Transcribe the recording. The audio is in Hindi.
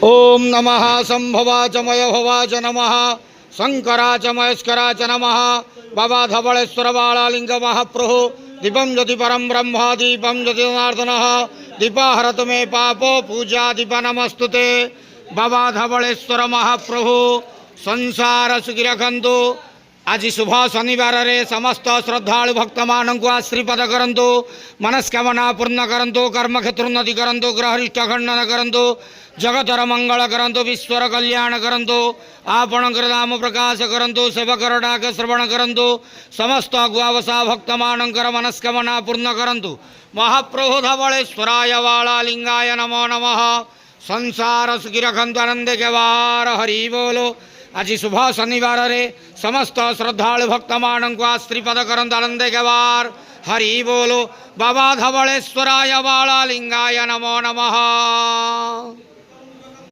ओम नमः संभवाच मयभवाच नमः शंकराच महेश्वराच नमः बाबा धवलेश्वर बालालिंग महाप्रभु दीपम ज्योति परम ब्रह्म दीपम ज्योति जनार्दनः दीपाहरत मे पापो पूजा दीप नमस्तुते बाबा धवलेश्वर महाप्रभु संसार सुखी रखंतु। आज शुभ शनिवार रे समस्त श्रद्धालु भक्त मानक आश्रीपद करंतु, मनस्कामना पूर्ण करंतु, कर्म क्षेत्र उन्नति करंतु, ग्रहरिष्ठ खंडन करंतु, जगतर मंगल करंतु, विश्वर कल्याण करंतु, आपणकर नाम प्रकाश करंतु, सेवकर डाक श्रवण करंतु, समस्त अगुआवसा भक्त मानकर मनस्कामना पूर्ण करंतु। महाप्रभु धवलेश्वराय बालालिंगाय नमो नमः। संसार सुखी रखंतु, आनंद के वार हरि बोलो। आज शुभ शनिवार रे समस्त श्रद्धालु भक्त मानक आश्रीपद करंतु, आनंद के वार हरि बोलो। बाबा धवलेश्वराय बालालिंगाय नमो नमः।